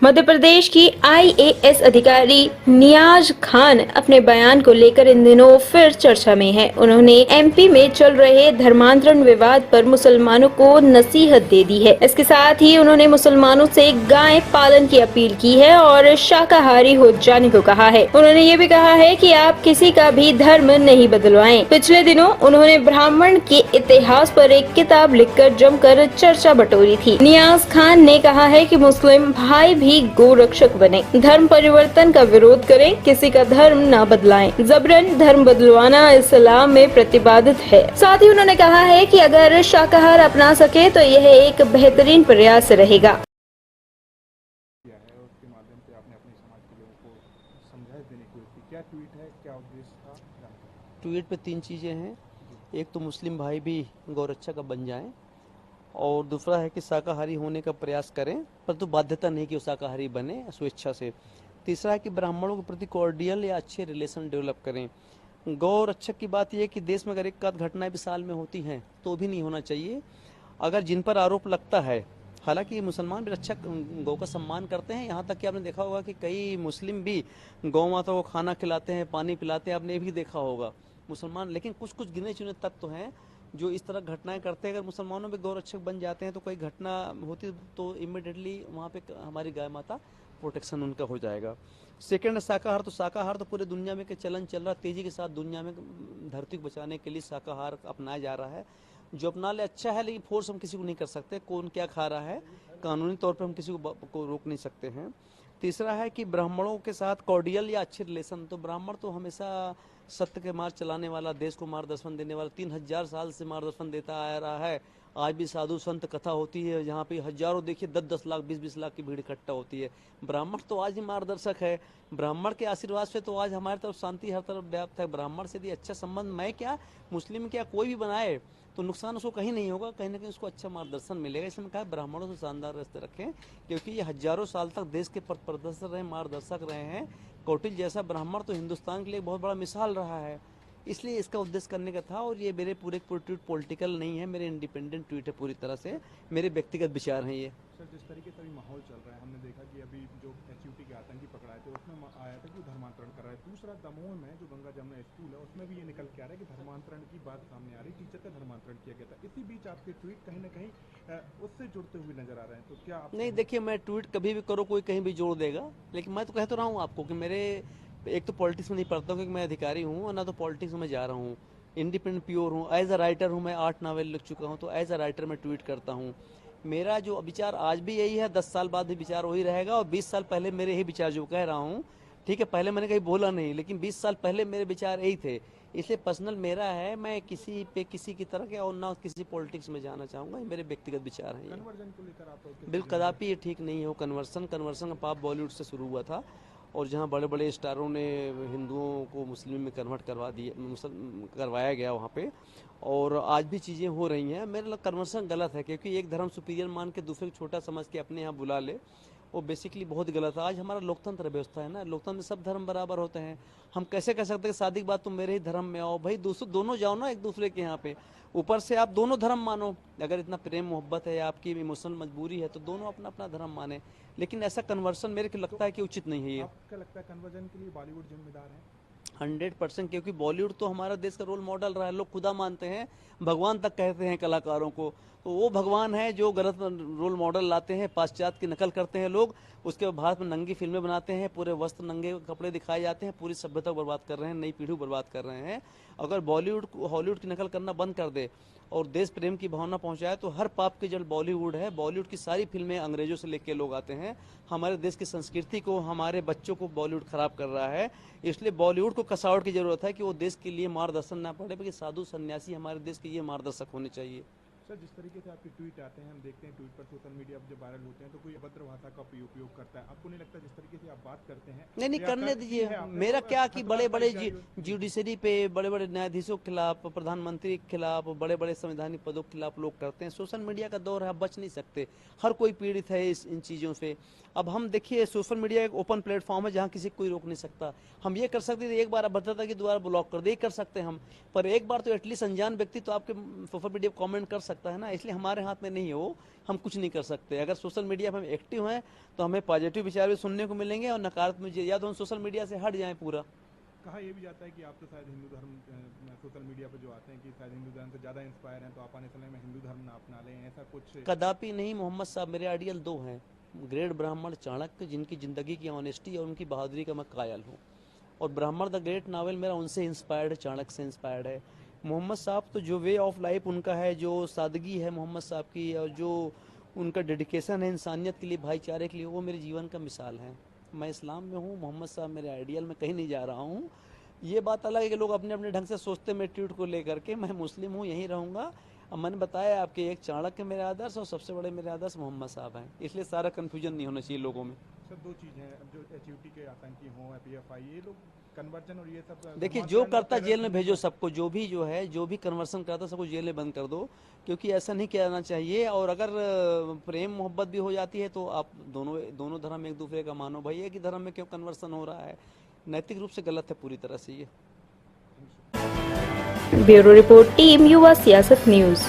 मध्य प्रदेश की आईएएस अधिकारी नियाज खान अपने बयान को लेकर इन दिनों फिर चर्चा में है। उन्होंने एमपी में चल रहे धर्मांतरण विवाद पर मुसलमानों को नसीहत दे दी है। इसके साथ ही उन्होंने मुसलमानों से गाय पालन की अपील की है और शाकाहारी हो जाने को कहा है। उन्होंने ये भी कहा है कि आप किसी का भी धर्म नहीं बदलवाएं। पिछले दिनों उन्होंने ब्राह्मण के इतिहास पर एक किताब लिखकर जमकर चर्चा बटोरी थी। नियाज खान ने कहा है कि मुस्लिम भाई भी गोरक्षक बने, धर्म परिवर्तन का विरोध करें, किसी का धर्म न बदलाएं। जबरन धर्म बदलवाना इस्लाम में प्रतिबंधित है। साथ ही उन्होंने कहा है कि अगर शाकाहार अपना सके तो यह एक बेहतरीन प्रयास रहेगा। उसके माध्यम से आपने अपने समाज के लोगों को समझाइश देने की कोशिश की। क्या ट्वीट है, क्या उद्देश्य था? ट्वीट पे 3 चीज़ें हैं। एक तो मुस्लिम भाई भी गौरक्षा का बन जाएं, और दूसरा है कि शाकाहारी होने का प्रयास करें, परंतु बाध्यता नहीं कि वो शाकाहारी बने स्वेच्छा से। तीसरा है कि ब्राह्मणों के प्रति कॉर्डियल या अच्छे रिलेशन डेवलप करें। गौ रक्षक की बात यह है कि देश में अगर एक आध घटनाएं भी साल में होती हैं तो भी नहीं होना चाहिए। अगर जिन पर आरोप लगता है, हालांकि मुसलमान भी रक्षक गौ का सम्मान करते हैं, यहाँ तक कि आपने देखा होगा कि कई मुस्लिम भी गौ माता को खाना खिलाते हैं, पानी पिलाते हैं, आपने भी देखा होगा मुसलमान। लेकिन कुछ कुछ गिने चुने तत्व हैं जो इस तरह घटनाएं करते हैं। अगर मुसलमानों में गौरक्षक बन जाते हैं तो कोई घटना होती तो इमिडिएटली वहाँ पे हमारी गाय माता प्रोटेक्शन उनका हो जाएगा। सेकंड, शाकाहार तो पूरे दुनिया में के चलन चल रहा, तेजी के साथ दुनिया में धरती को बचाने के लिए शाकाहार अपनाया जा रहा है। जो अपना ले अच्छा है, लेकिन फोर्स हम किसी को नहीं कर सकते। कौन क्या खा रहा है, कानूनी तौर पर हम किसी को रोक नहीं सकते हैं। तीसरा है कि ब्राह्मणों के साथ कॉर्डियल या अच्छे रिलेशन। तो ब्राह्मण तो हमेशा सत्य के मार्ग चलाने वाला, देश को मार्गदर्शन देने वाला, 3000 साल से मार्गदर्शन देता आ रहा है। आज भी साधु संत कथा होती है जहाँ पे हजारों, देखिए 10-10 लाख 20-20 लाख की भीड़ इकट्ठा होती है। ब्राह्मण तो आज ही मार्गदर्शक है। ब्राह्मण के आशीर्वाद से तो आज हमारी तरफ शांति हर तरफ व्याप्त है। ब्राह्मण से यदि अच्छा संबंध मैं क्या, मुस्लिम क्या, कोई भी बनाए तो नुकसान उसको कहीं नहीं होगा, कहीं ना कहीं उसको अच्छा मार्गदर्शन मिलेगा। इसमें कहा ब्राह्मणों से शानदार रास्ते रखें, क्योंकि ये हजारों साल तक देश के पथ प्रदर्शक रहे, मार्गदर्शक रहे हैं। कौटिल्य जैसा ब्राह्मण तो हिंदुस्तान के लिए बहुत बड़ा मिसाल रहा है। इसलिए इसका उद्देश्य करने का था। और ये मेरे पूरे ट्वीट पॉलिटिकल नहीं है, मेरे इंडिपेंडेंट ट्वीट है पूरी तरह से, मेरे व्यक्तिगत विचार हैं ये। सर, जिस तरीके से अभी माहौल चल रहा है, हमने देखा कि अभी जो एचयूटी के आतंकी पकड़ाए थे उसमें आया था कि धर्मांतरण कर रहा है। दूसरा, दमोह में जो गंगा जमुना स्कूल है उसमें भी ये निकल के आ रहा है कि धर्मांतरण की बात सामने आ रही, टीचर का धर्मांतरण किया गया था। इसी बीच आपके ट्वीट कहीं ना कहीं उससे जुड़ते हुए नजर आ रहे हैं, तो क्या आप? नहीं, देखिए, मैं ट्वीट कभी भी करो कोई कहीं भी जोड़ देगा, लेकिन मैं तो कह तो रहा हूँ आपको कि मेरे एक तो पॉलिटिक्स में नहीं पढ़ता हूँ क्योंकि मैं अधिकारी हूँ, और ना तो पॉलिटिक्स में जा रहा हूँ। इंडिपेंडेंट प्योर हूँ, एज अ राइटर हूँ, मैं 8 नावल लिख चुका हूँ, तो एज अ राइटर मैं ट्वीट करता हूँ। मेरा जो विचार आज भी यही है, 10 साल बाद भी विचार वही रहेगा, और 20 साल पहले मेरे यही विचार जो कह रहा हूँ, ठीक है, पहले मैंने कहीं बोला नहीं, लेकिन 20 साल पहले मेरे विचार यही थे। इसलिए पर्सनल मेरा है, मैं किसी पे किसी की तरह के और ना किसी पॉलिटिक्स में जाना चाहूँगा। ये मेरे व्यक्तिगत विचार हैं। कन्वर्जन को लेकर आप बिल्कुल, कदापि ये ठीक नहीं हो। कन्वर्सन का पाप बॉलीवुड से शुरू हुआ था, और जहाँ बड़े बड़े स्टारों ने हिंदुओं को मुस्लिम में कन्वर्ट करवाया गया वहाँ पे, और आज भी चीज़ें हो रही हैं। मेरे लिए कन्वर्सन गलत है, क्योंकि एक धर्म सुपीरियर मान के दूसरे को छोटा समझ के अपने यहाँ बुला ले, वो बेसिकली बहुत गलत है। आज हमारा लोकतंत्र व्यवस्था है ना, लोकतंत्र में सब धर्म बराबर होते हैं। हम कैसे कह सकते हैं कि शादी के बाद तुम मेरे ही धर्म में आओ? भाई दोनों जाओ ना एक दूसरे के यहाँ पे, ऊपर से आप दोनों धर्म मानो। अगर इतना प्रेम मोहब्बत है, आपकी इमोशनल मजबूरी है, तो दोनों अपना अपना धर्म माने। लेकिन ऐसा कन्वर्सन मेरे को लगता है कि उचित नहीं है ये। आपको लगता है कन्वर्जन के लिए बॉलीवुड जिम्मेदार है? 100%, क्योंकि बॉलीवुड तो हमारा देश का रोल मॉडल रहा है। लोग खुदा मानते हैं, भगवान तक कहते हैं कलाकारों को। तो वो भगवान है जो गलत रोल मॉडल लाते हैं, पाश्चात्य की नकल करते हैं लोग, उसके बाद भारत में नंगी फिल्में बनाते हैं, पूरे वस्त्र नंगे कपड़े दिखाए जाते हैं, पूरी सभ्यता को बर्बाद कर रहे हैं, नई पीढ़ी को बर्बाद कर रहे हैं। अगर बॉलीवुड हॉलीवुड की नकल करना बंद कर दे और देश प्रेम की भावना पहुंचाए, तो हर पाप की जड़ बॉलीवुड है। बॉलीवुड की सारी फिल्में अंग्रेजों से लेके लोग आते हैं। हमारे देश की संस्कृति को, हमारे बच्चों को बॉलीवुड खराब कर रहा है। इसलिए बॉलीवुड को कसावट की जरूरत है कि वो देश के लिए मार्गदर्शन ना पड़े, बल्कि साधु सन्यासी हमारे देश के ये मार्गदर्शक होने चाहिए। सर, जिस तरीके से आपके ट्वीट आते हैं, हम देखते हैं ट्वीट पर सोशल मीडिया पर जब वायरल होते हैं तो कोई अभद्र भाषा का उपयोग करता है। आपको नहीं लगता जिस तरीके से आप बात करते हैं? नहीं, करने दीजिए। मेरा क्या कि बड़े बड़े जुडिशरी पे, बड़े बड़े न्यायाधीशों के खिलाफ, प्रधानमंत्री के खिलाफ, बड़े बड़े संवैधानिक पदों के खिलाफ लोग करते हैं। सोशल मीडिया का दौर है, आप बच नहीं सकते। हर कोई पीड़ित है इन चीज़ों से। अब हम देखिए, सोशल मीडिया एक ओपन प्लेटफॉर्म है जहाँ किसी को कोई रोक नहीं सकता। हम ये कर सकते थे, एक बार अभद्रता की दोबारा ब्लॉक कर दे, कर सकते हैं हम, पर एक बार तो एटलीस्ट अनजान व्यक्ति तो आपके सोशल मीडिया कमेंट कर सकते सकता है ना, इसलिए हमारे हाथ में नहीं है वो, हम कुछ नहीं कर सकते। अगर सोशल मीडिया पर हम एक्टिव हैं तो हमें पॉजिटिव विचार भी सुनने को मिलेंगे और नकारात्मक, या तो हम सोशल मीडिया से हट जाएं पूरा। कहा यह भी जाता है कि आप तो शायद हिंदू धर्म सोशल मीडिया पर जो आते हैं कि शायद हिंदू धर्म से ज़्यादा इंस्पायर हैं, तो आप आने समय में हिंदू धर्म ना अपना लें, ऐसा कुछ? कदापि नहीं। मोहम्मद साहब मेरे आइडियल दो हैं, ग्रेट ब्राह्मण चाणक्य, जिनकी ज़िंदगी की ऑनेस्टी और उनकी बहादुरी का मैं कायल हूँ, और ब्राह्मण द ग्रेट नावल मेरा उनसे इंस्पायर्ड है, चाणक्य से इंस्पायर्ड है। मोहम्मद साहब तो जो वे ऑफ लाइफ उनका है, जो सादगी है मोहम्मद साहब की, और जो उनका डेडिकेशन है इंसानियत के लिए, भाईचारे के लिए, वो मेरे जीवन का मिसाल है। मैं इस्लाम में हूँ, मोहम्मद साहब मेरे आइडियल, में कहीं नहीं जा रहा हूँ। ये बात अलग है कि लोग अपने अपने ढंग से सोचते हैं मेरे ट्वीट को लेकर के, मैं मुस्लिम हूँ, यहीं रहूँगा। अब मैंने बताया आपके, एक चाणक्य मेरे आदर्श और सबसे बड़े मेरे आदर्श मोहम्मद साहब हैं, इसलिए सारा कन्फ्यूजन नहीं होना चाहिए लोगों में। सर दो चीज़ें हैं, अब जो एचयूटी के आतंकी हों, पीएफआई, ये लोग कन्वर्जन और ये सब, देखिए जो करता जेल में भेजो सबको, जो भी जो भी कन्वर्सन करता सबको जेल में बंद कर दो, क्योंकि ऐसा नहीं किया जाना चाहिए। और अगर प्रेम मोहब्बत भी हो जाती है तो आप दोनों धर्म एक दूसरे का मानो भाई, एक ही धर्म में क्यों कन्वर्सन हो रहा है, नैतिक रूप से गलत है पूरी तरह से ये। ब्यूरो रिपोर्ट, टीम युवा सियासत न्यूज।